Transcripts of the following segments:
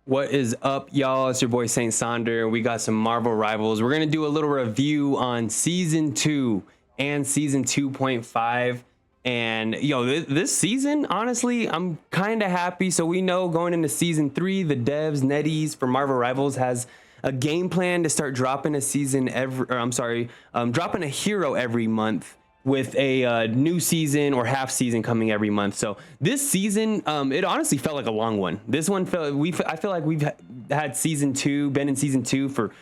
What is up, y'all? It's your boy Saint Sonder. We got some Marvel Rivals. We're gonna do a little review on season 2 and season 2.5. And this season, honestly, I'm kind of happy. So we know going into season 3, the devs, NetEase for Marvel Rivals has a game plan to start dropping a season dropping a hero every month, with a new season or half season coming every month. So this season, it honestly felt like a long one. This one I feel like we've had been in season 2 for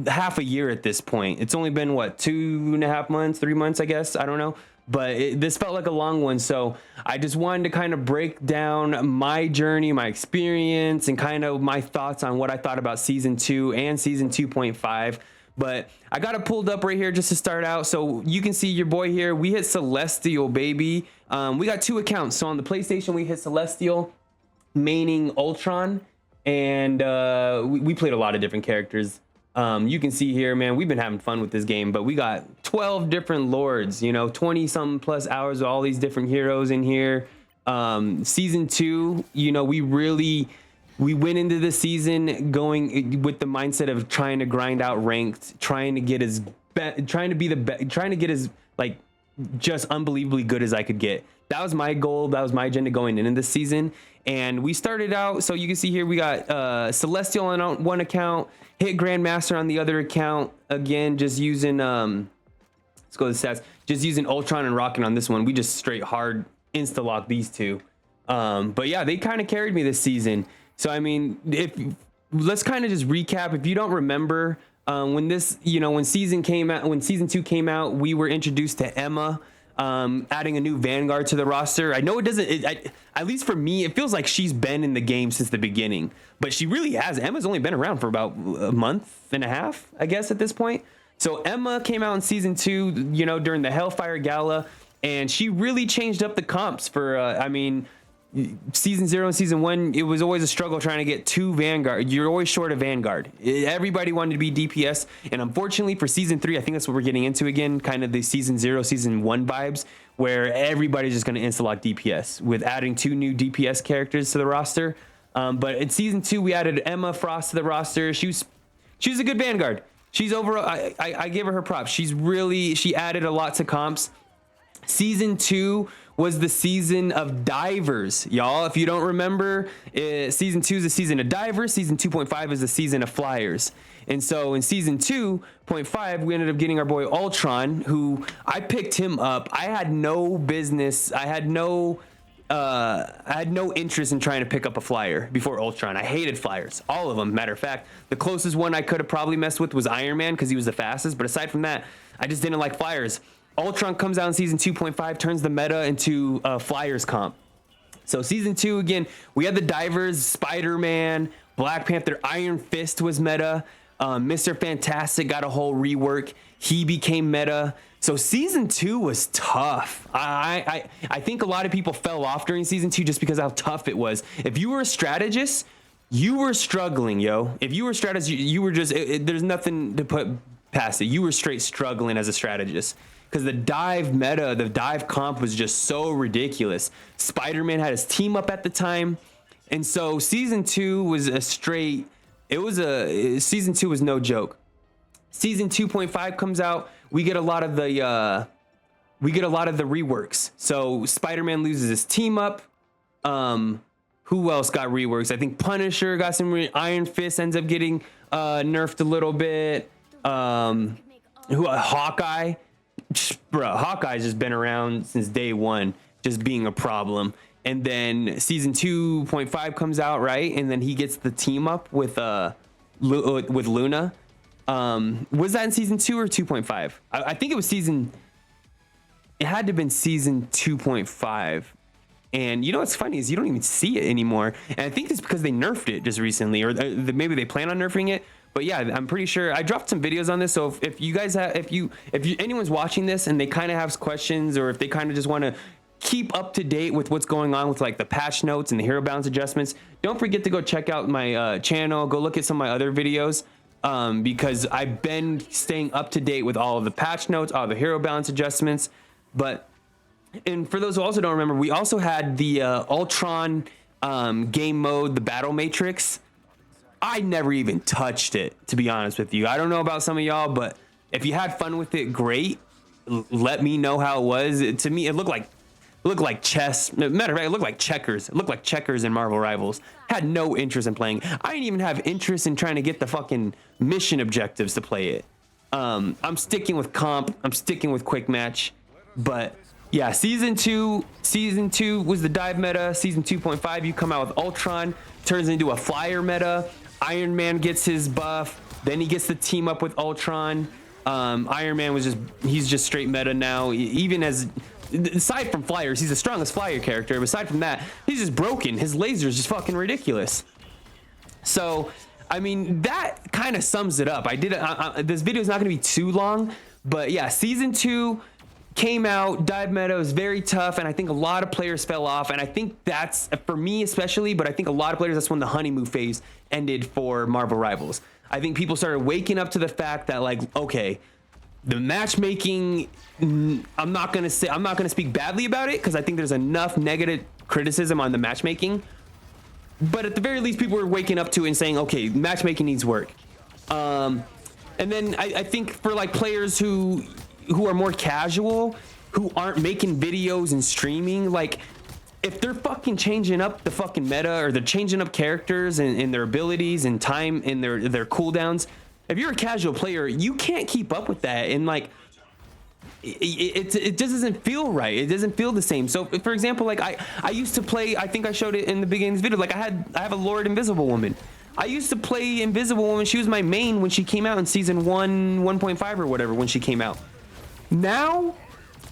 half a year at this point. It's only been what, 2.5 months, 3 months, I guess. I don't know. But this felt like a long one. So I just wanted to kind of break down my journey, my experience, and kind of my thoughts on what I thought about season 2 and season 2.5. But I got it pulled up right here just to start out. So you can see your boy here. We hit Celestial, baby. We got 2 accounts. So on the PlayStation, we hit Celestial, maining Ultron. And we played a lot of different characters. You can see here, man, we've been having fun with this game. But we got 12 different lords, 20-something plus hours of all these different heroes in here. Season 2, we went into the season going with the mindset of trying to grind out ranked, trying to get as like just unbelievably good as I could get. That was my goal. That was my agenda going into the season. And we started out. So you can see here we got Celestial on one account, hit Grandmaster on the other account. Again, just using let's go to the stats. Just using Ultron and Rocket on this one. We just straight hard insta lock these two. But yeah, they kind of carried me this season. So I mean, let's kind of just recap. If you don't remember, when season 2 came out, we were introduced to Emma, adding a new Vanguard to the roster. I know it doesn't, at least for me, it feels like she's been in the game since the beginning, but she really has. Emma's only been around for about a month and a half, I guess, at this point. So Emma came out in season 2, during the Hellfire Gala, and she really changed up the comps for, season 0 and season 1, it was always a struggle trying to get 2 Vanguard. You're always short of Vanguard. Everybody wanted to be DPS, and unfortunately for season 3, I think that's what we're getting into again, kind of the season 0, season 1 vibes, where everybody's just going to insta-lock DPS with adding 2 new DPS characters to the roster. But in season 2, we added Emma Frost to the roster. She was a good Vanguard. She's overall, I give her props. She added a lot to comps. Season 2 was the season of divers, y'all. If you don't remember, season 2 is the season of divers. Season 2.5 is the season of flyers. And so in season 2.5, we ended up getting our boy Ultron, who I picked him up. I had no business. I had no interest in trying to pick up a flyer before Ultron. I hated flyers, all of them. Matter of fact, the closest one I could have probably messed with was Iron Man because he was the fastest. But aside from that, I just didn't like flyers. Ultron comes out in season 2.5, turns the meta into flyers comp. So season 2, again, we had the divers, Spider-Man, Black Panther, Iron Fist was meta. Mr. Fantastic got a whole rework. He became meta. So season 2 was tough. I think a lot of people fell off during season 2 just because of how tough it was. If you were a strategist, you were struggling, yo. If you were a strategist, you were just, there's nothing to put past it. You were straight struggling as a strategist. Because the dive meta, the dive comp was just so ridiculous. Spider-Man had his team up at the time. And so season 2 was season 2 was no joke. Season 2.5 comes out. We get a lot of the reworks. So Spider-Man loses his team up. Who else got reworks? I think Punisher got some Iron Fist ends up getting nerfed a little bit. Hawkeye. Bro, Hawkeye's just been around since day 1, just being a problem. And then season 2.5 comes out, right? And then he gets the team up with Luna. Was that in season 2 or 2.5? I think it was it had to have been season 2.5. And what's funny is you don't even see it anymore. And I think it's because they nerfed it just recently, or maybe they plan on nerfing it. But yeah, I'm pretty sure I dropped some videos on this. So if you guys have, if anyone's watching this and they kind of have questions, or if they kind of just want to keep up to date with what's going on with like the patch notes and the hero balance adjustments, don't forget to go check out my channel. Go look at some of my other videos, because I've been staying up to date with all of the patch notes, all the hero balance adjustments. And for those who also don't remember, we also had the Ultron game mode, the battle matrix. I never even touched it, to be honest with you. I don't know about some of y'all, but if you had fun with it, great. Let me know how it was. To me, it looked like chess. Matter of fact, it looked like checkers. It looked like checkers in Marvel Rivals. Had no interest in playing. I didn't even have interest in trying to get the fucking mission objectives to play it. I'm sticking with comp. I'm sticking with quick match. But yeah, season two was the dive meta. Season 2.5, you come out with Ultron, turns into a flyer meta. Iron Man gets his buff. Then he gets to team up with Ultron. Iron Man he's just straight meta now. Even aside from flyers, he's the strongest flyer character. But aside from that, he's just broken. His laser is just fucking ridiculous. So, I mean, that kind of sums it up. This video is not going to be too long, but yeah, season 2 came out. Dive meta was very tough, and I think a lot of players fell off. And I think that's, for me especially, but I think a lot of players, that's when the honeymoon phase ended for Marvel Rivals. I think people started waking up to the fact that, like, okay, the matchmaking, I'm not gonna speak badly about it, because I think there's enough negative criticism on the matchmaking. But at the very least, people were waking up to it and saying, okay, matchmaking needs work. And then I think for like players who are more casual, who aren't making videos and streaming, like, if they're fucking changing up the fucking meta, or they're changing up characters and their abilities and time and their cooldowns, if you're a casual player, you can't keep up with that. And like, it just doesn't feel right. It doesn't feel the same. So for example, like I used to play, I think I showed it in the beginning of this video, like I have a Lord Invisible Woman. I used to play Invisible Woman. She was my main when she came out in season 1.5 or whatever, when she came out. Now,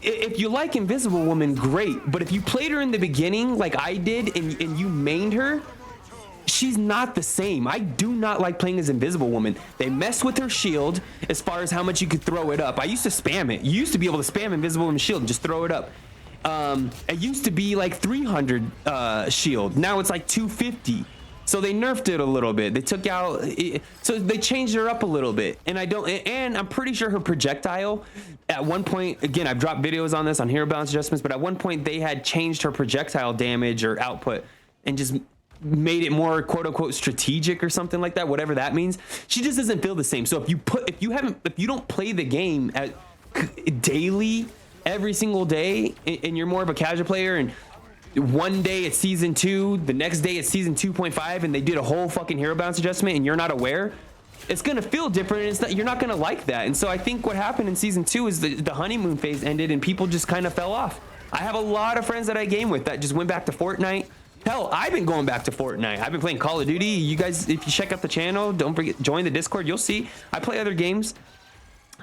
if you like Invisible Woman, great. But if you played her in the beginning like I did, and you mained her, she's not the same. I do not like playing as Invisible Woman. They mess with her shield as far as how much you could throw it up. I used to spam it. You used to be able to spam Invisible Woman's shield and just throw it up. It used to be like 300 shield. Now it's like 250. So they nerfed it a little bit. They took out, so they changed her up a little bit. And I'm pretty sure her projectile at one point, again, I've dropped videos on this on hero balance adjustments, but at one point they had changed her projectile damage or output and just made it more quote unquote strategic or something like that, whatever that means. She just doesn't feel the same. So if you don't play the game daily, every single day, and you're more of a casual player, and one day it's season 2, the next day it's season 2.5, and they did a whole fucking hero balance adjustment and you're not aware, it's gonna feel different, and you're not gonna like that. And so I think what happened in season 2 is the honeymoon phase ended and people just kind of fell off. I have a lot of friends that I game with that just went back to Fortnite. Hell, I've been going back to Fortnite. I've been playing Call of Duty. You guys, if you check out the channel, don't forget, join the Discord, you'll see I play other games.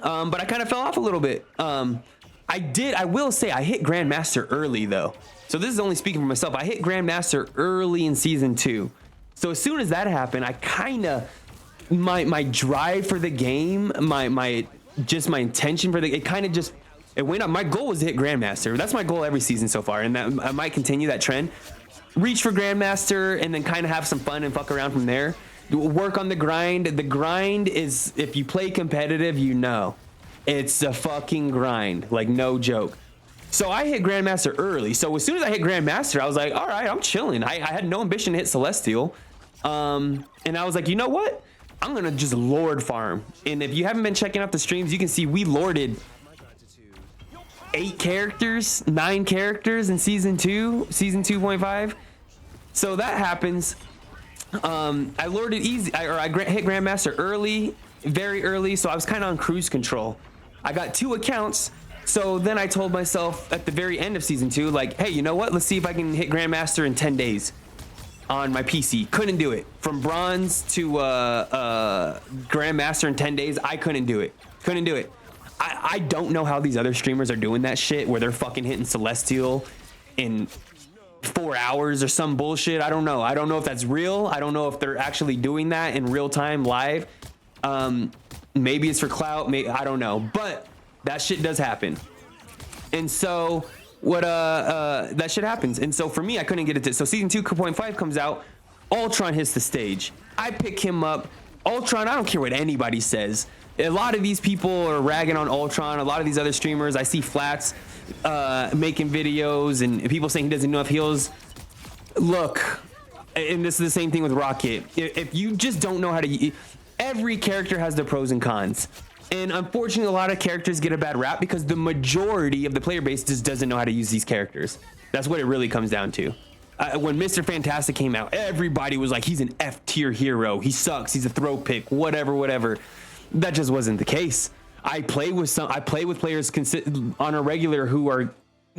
But I kind of fell off a little bit. I will say I hit Grandmaster early though. So this is only speaking for myself. I hit Grandmaster early in season 2. So as soon as that happened, I kind of, my drive for the game, my intention for it went up. My goal was to hit Grandmaster. That's my goal every season so far, and that I might continue that trend. Reach for Grandmaster and then kind of have some fun and fuck around from there. Work on the grind. The grind is, if you play competitive, you know, it's a fucking grind, like no joke. So I hit Grandmaster early. So as soon as I hit Grandmaster, I was like, all right, I'm chilling. I had no ambition to hit Celestial. And I was like, you know what? I'm going to just Lord farm. And if you haven't been checking out the streams, you can see we Lorded 8 characters, 9 characters in season 2.5. So that happens. I Lorded easy, I hit Grandmaster early, very early. So I was kind of on cruise control. I got 2 accounts. So then I told myself at the very end of season 2, like, hey, you know what? Let's see if I can hit Grandmaster in 10 days on my PC. Couldn't do it. From bronze to Grandmaster in 10 days, I couldn't do it. Couldn't do it. I don't know how these other streamers are doing that shit where they're fucking hitting Celestial in 4 hours or some bullshit. I don't know. I don't know if that's real. I don't know if they're actually doing that in real time live. Maybe it's for clout. I don't know. But that shit does happen. And so that shit happens. And so for me, I couldn't get it to, so season 2.5 comes out, Ultron hits the stage. I pick him up. Ultron, I don't care what anybody says. A lot of these people are ragging on Ultron. A lot of these other streamers, I see Flats making videos and people saying he doesn't know if heals. Look, and this is the same thing with Rocket. If you just don't know how to, every character has their pros and cons. And unfortunately, a lot of characters get a bad rap because the majority of the player base just doesn't know how to use these characters. That's what it really comes down to. When Mr. Fantastic came out, everybody was like, he's an F tier hero. He sucks. He's a throw pick, whatever. That just wasn't the case. I play with players on a regular who are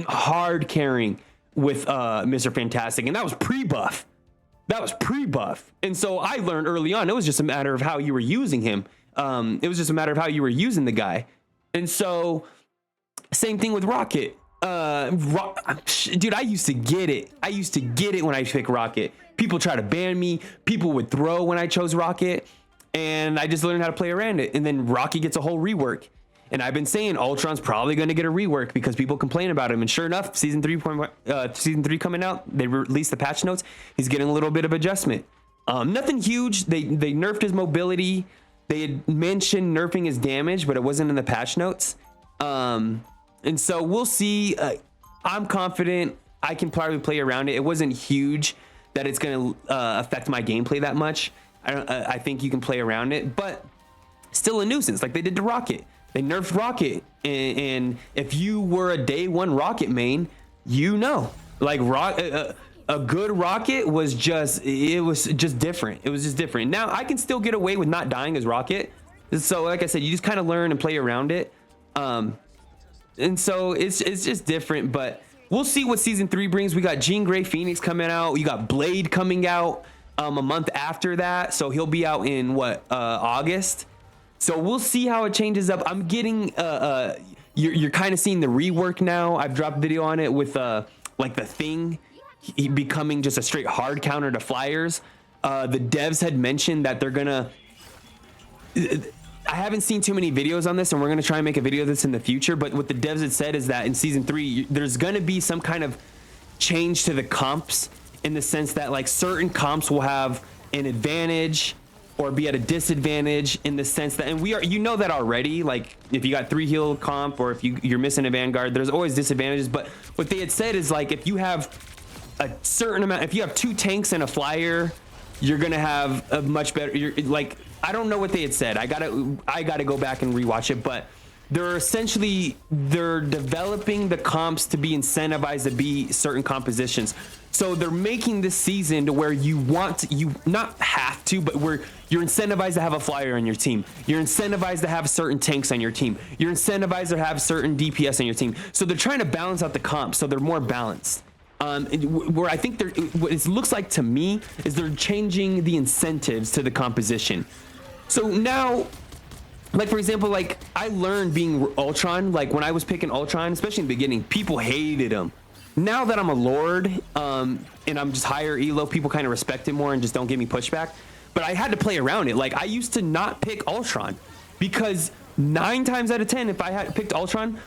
hard carrying with Mr. Fantastic, and that was pre-buff. And so I learned early on, it was just a matter of how you were using him. It was just a matter of how you were using the guy. And so same thing with Rocket. Dude, I used to get it when I picked Rocket. People try to ban me. People would throw when I chose Rocket. And I just learned how to play around it. And then Rocket gets a whole rework. And I've been saying Ultron's probably going to get a rework because people complain about him. And sure enough, season 3 coming out, they released the patch notes. He's getting a little bit of adjustment. Nothing huge. They nerfed his mobility. They had mentioned nerfing his damage, but it wasn't in the patch notes. And so we'll see. I'm confident I can probably play around it. It wasn't huge that it's going to affect my gameplay that much. I think you can play around it, but still a nuisance like they did to Rocket. They nerfed Rocket, and if you were a day one Rocket main, you know, like a good Rocket was just different. It was just different. Now I can still get away with not dying as Rocket. So like I said, you just kind of learn and play around it. And so it's just different, but we'll see what season 3 brings. We got Jean Grey Phoenix coming out. You got Blade coming out a month after that. So he'll be out in August. So we'll see how it changes up. I'm getting, you're kind of seeing the rework now. I've dropped a video on it with like the Thing, he becoming just a straight hard counter to flyers. The devs had mentioned that they're gonna, I haven't seen too many videos on this, and we're going to try and make a video of this in the future. But what the devs had said is that in season 3, there's going to be some kind of change to the comps in the sense that like certain comps will have an advantage or be at a disadvantage in the sense that, and you know that already, like if you got 3 heal comp or if you're missing a Vanguard, there's always disadvantages. But what they had said is like if you have a certain amount, if you have 2 tanks and a flyer, you're going to have a much better, I don't know what they had said. I gotta go back and rewatch it, but they're developing the comps to be incentivized to be certain compositions. So they're making this season to where you not have to, but where you're incentivized to have a flyer on your team. You're incentivized to have certain tanks on your team. You're incentivized to have certain DPS on your team. So they're trying to balance out the comps so they're more balanced. Where I think what it looks like to me is they're changing the incentives to the composition. So now, like for example, like I learned being Ultron, like when I was picking Ultron, especially in the beginning, people hated him. Now that I'm a Lord, and I'm just higher elo, people kind of respect it more and just don't give me pushback. But I had to play around it. Like I used to not pick Ultron because 9 times out of 10, if I had picked Ultron,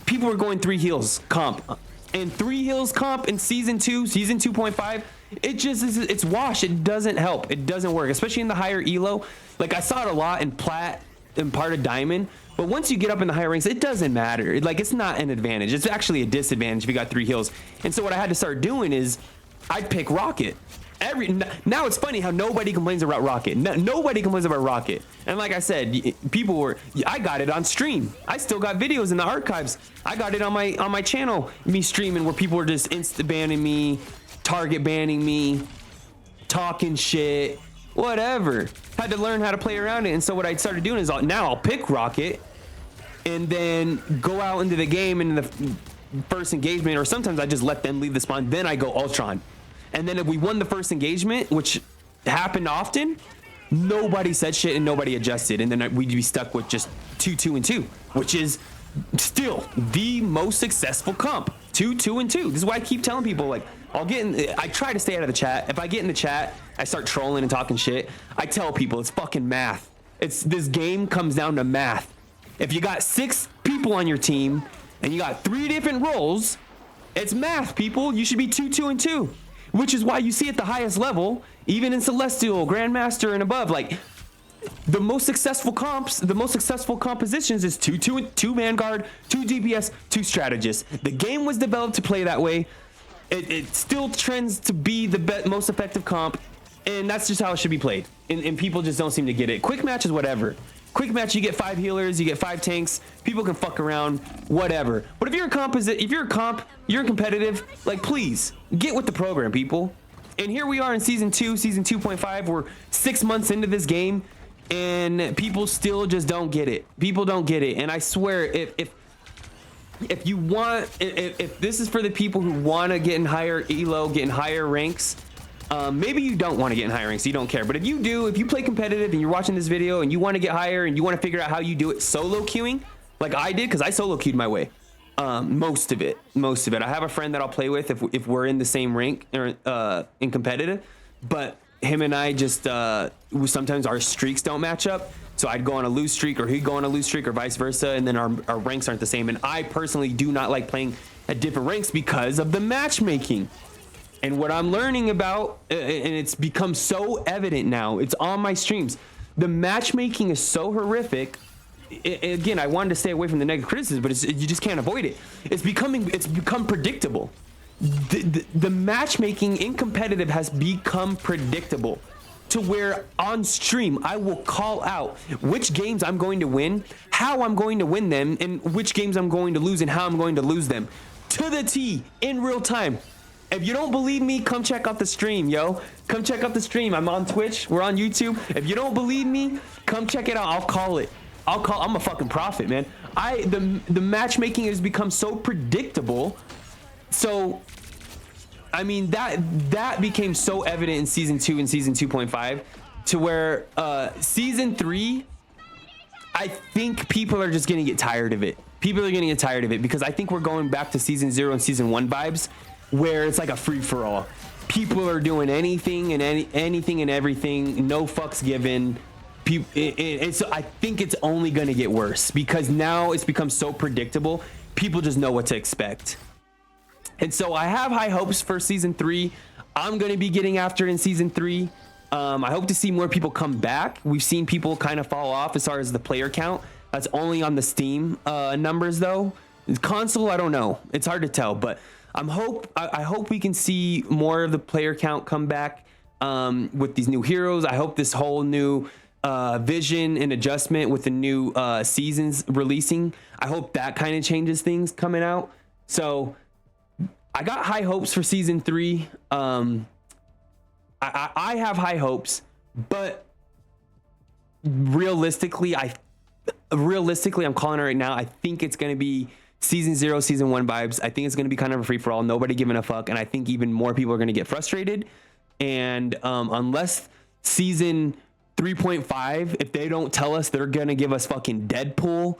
people were going 3 heals comp. And 3 heals comp in season 2, season 2.5, it just is, it's wash. It doesn't help. It doesn't work, especially in the higher elo. Like I saw it a lot in Plat and part of Diamond, but once you get up in the higher ranks, it doesn't matter. Like it's not an advantage. It's actually a disadvantage if you got 3 heals. And so what I had to start doing is I'd pick Rocket. Now it's funny how nobody complains about Rocket. Nobody complains about Rocket. And like I said, I got it on stream. I still got videos in the archives. I got it on my channel, me streaming where people were just insta banning me, target banning me, talking shit, whatever. Had to learn how to play around it. And so what I started doing is now I'll pick Rocket and then go out into the game in the first engagement, or sometimes I just let them leave the spawn. Then I go Ultron. And then if we won the first engagement, which happened often, nobody said shit and nobody adjusted. And then we'd be stuck with just 2, 2, and 2, which is still the most successful comp. 2, 2, and 2. This is why I keep telling people, like, I try to stay out of the chat. If I get in the chat, I start trolling and talking shit. I tell people it's fucking math. This game comes down to math. If you got 6 people on your team and you got 3 different roles, it's math, people. You should be 2, 2, and 2. Which is why you see at the highest level, even in Celestial, Grandmaster, and above, like the most successful comps, the most successful compositions is 2 Vanguard, 2 DPS, 2 strategists. The game was developed to play that way. It still trends to be the most effective comp, and that's just how it should be played. And people just don't seem to get it. Quick match is whatever. Quick match, you get 5 healers, you get 5 tanks. People can fuck around, whatever. But if you're you're competitive, like, please get with the program, people. And here we are in season 2, season 2.5. We're 6 months into this game, and people still just don't get it. People don't get it. And I swear, if this is for the people who want to get in higher elo, get in higher ranks, maybe you don't want to get in higher ranks, so you don't care. But if you do, if you play competitive and you're watching this video and you want to get higher and you want to figure out how you do it solo queuing, like I did, because I solo queued my way, most of it. I have a friend that I'll play with if we're in the same rank or in competitive, but him and I just sometimes our streaks don't match up. So I'd go on a lose streak, or he'd go on a lose streak, or vice versa, and then our ranks aren't the same. And I personally do not like playing at different ranks because of the matchmaking. And what I'm learning about, and it's become so evident now, it's on my streams, the matchmaking is so horrific. Again, I wanted to stay away from the negative criticism, but you just can't avoid it. It's become predictable. The matchmaking in competitive has become predictable, to where on stream I will call out which games I'm going to win, how I'm going to win them, and which games I'm going to lose and how I'm going to lose them to the T in real time. If you don't believe me, come check out the stream, yo. Come check out the stream. I'm on Twitch. We're on YouTube. If you don't believe me, come check it out. I'll call it. I'm a fucking prophet, man. The matchmaking has become so predictable. So, I mean, that became so evident in season 2 and season 2.5, to where season 3, I think people are just gonna get tired of it. People are gonna get tired of it because I think we're going back to season 0 and season 1 vibes, where it's like a free for all. People are doing anything and anything and everything, no fucks given. I think it's only gonna get worse because now it's become so predictable. People just know what to expect. And so I have high hopes for season 3. I'm going to be getting after it in season 3. I hope to see more people come back. We've seen people kind of fall off as far as the player count. That's only on the Steam numbers, though. Console, I don't know. It's hard to tell, but I hope we can see more of the player count come back with these new heroes. I hope this whole new vision and adjustment with the new seasons releasing, I hope that kind of changes things coming out. So I got high hopes for season 3. I have high hopes, but realistically, I'm calling it right now. I think it's going to be season 0, season 1 vibes. I think it's going to be kind of a free for all, nobody giving a fuck. And I think even more people are going to get frustrated. And unless season 3.5, if they don't tell us they're going to give us fucking Deadpool,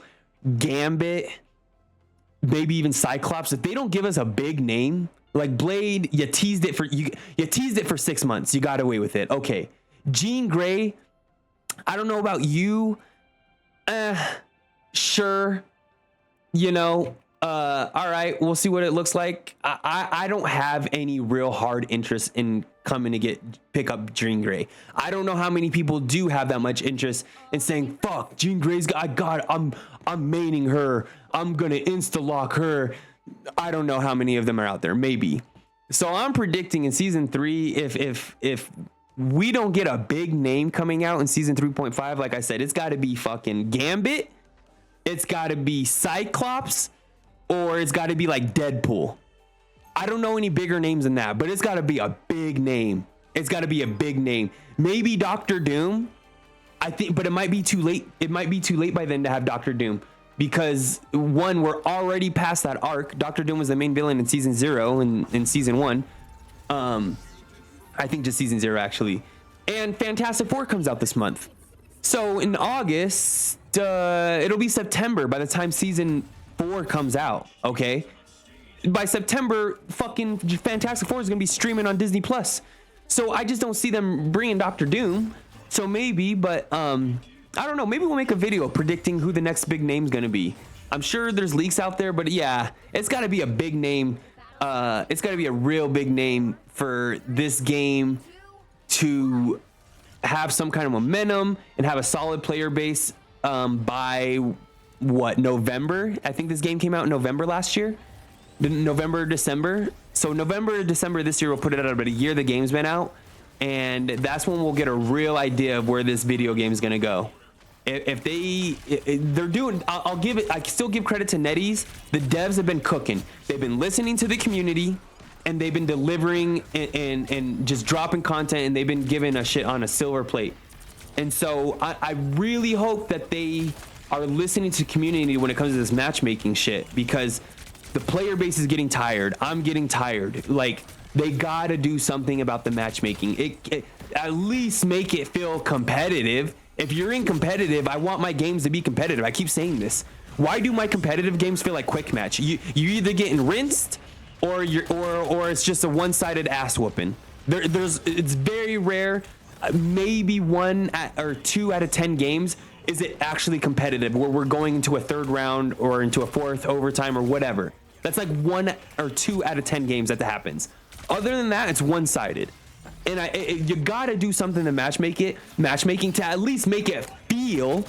Gambit, maybe even Cyclops, if they don't give us a big name like Blade, you teased it for 6 months, you got away with it, okay. Jean Grey, I don't know about you, sure, you know, all right, we'll see what it looks like. I don't have any real hard interest in coming to pick up Jean Grey. I don't know how many people do have that much interest in saying, fuck, Jean Grey's I'm maining her, I'm gonna insta-lock her. I don't know how many of them are out there, maybe. So I'm predicting in season 3, if we don't get a big name coming out in season 3.5, like I said, it's gotta be fucking Gambit, it's gotta be Cyclops, or it's gotta be like Deadpool. I don't know any bigger names than that, but it's gotta be a big name. It's gotta be a big name. Maybe Doctor Doom, I think, but it might be too late. It might be too late by then to have Doctor Doom. Because one, we're already past that arc. Doctor Doom was the main villain in season 0 and in season 1. I think just season 0 actually. And Fantastic Four comes out this month. So in August, it'll be September by the time season 4 comes out. Okay. By September, fucking Fantastic Four is gonna be streaming on Disney Plus. So I just don't see them bringing Doctor Doom. So maybe, but I don't know. Maybe we'll make a video predicting who the next big name's gonna be. I'm sure there's leaks out there, but yeah, it's gotta be a big name. It's gotta be a real big name for this game to have some kind of momentum and have a solid player base by what, November? I think this game came out in November last year. November, December. So November, December this year, we'll put it out about a year the game's been out, and that's when we'll get a real idea of where this video game is gonna go. If they're doing, I'll give it. I still give credit to NetEase. The devs have been cooking. They've been listening to the community, and they've been delivering and just dropping content, and they've been giving a shit on a silver plate. And so I really hope that they are listening to community when it comes to this matchmaking shit, because the player base is getting tired. I'm getting tired. Like, they gotta do something about the matchmaking. At least make it feel competitive. If you're in competitive, I want my games to be competitive. I keep saying this. Why do my competitive games feel like quick match? You either getting rinsed or it's just a one-sided ass whooping. It's very rare. Maybe 1 or 2 out of 10 games is it actually competitive, where we're going into a third round or into a fourth overtime or whatever. That's like 1 or 2 out of 10 games that happens. Other than that, it's one-sided. And you gotta do something to matchmaking to at least make it feel,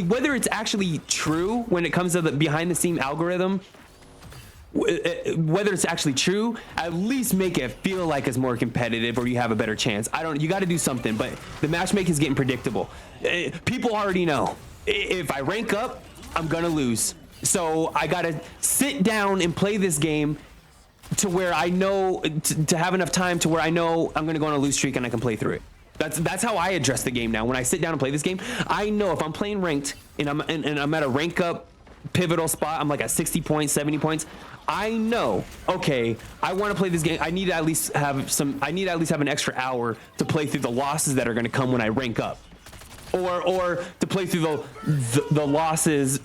whether it's actually true when it comes to the behind-the-scene algorithm, whether it's actually true, at least make it feel like it's more competitive or you have a better chance. You got to do something, but the matchmaking is getting predictable. People already know if I rank up, I'm gonna lose. So I got to sit down and play this game to where I know to have enough time to where I know I'm gonna go on a lose streak and I can play through it. That's how I address the game now. When I sit down and play this game, I know if I'm playing ranked and I'm at a rank up pivotal spot, I'm like at 60 points, 70 points. I know, okay, I want to play this game. I need to at least have an extra hour to play through the losses that are going to come when I rank up, or to play through the losses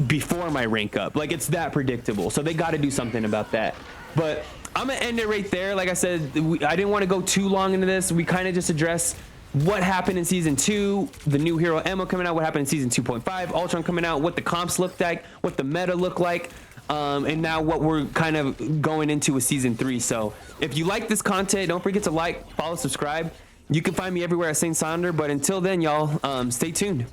before my rank up. Like, it's that predictable. So they got to do something about that. But I'm gonna end it right there. Like I said, I didn't want to go too long into this. We kind of just address what happened in season 2, the new hero ammo coming out, what happened in season 2.5, Ultron coming out, what the comps looked like, what the meta looked like, and now what we're kind of going into with season 3. So if you like this content, don't forget to like, follow, subscribe. You can find me everywhere at Saint Sonder, but until then, y'all, stay tuned.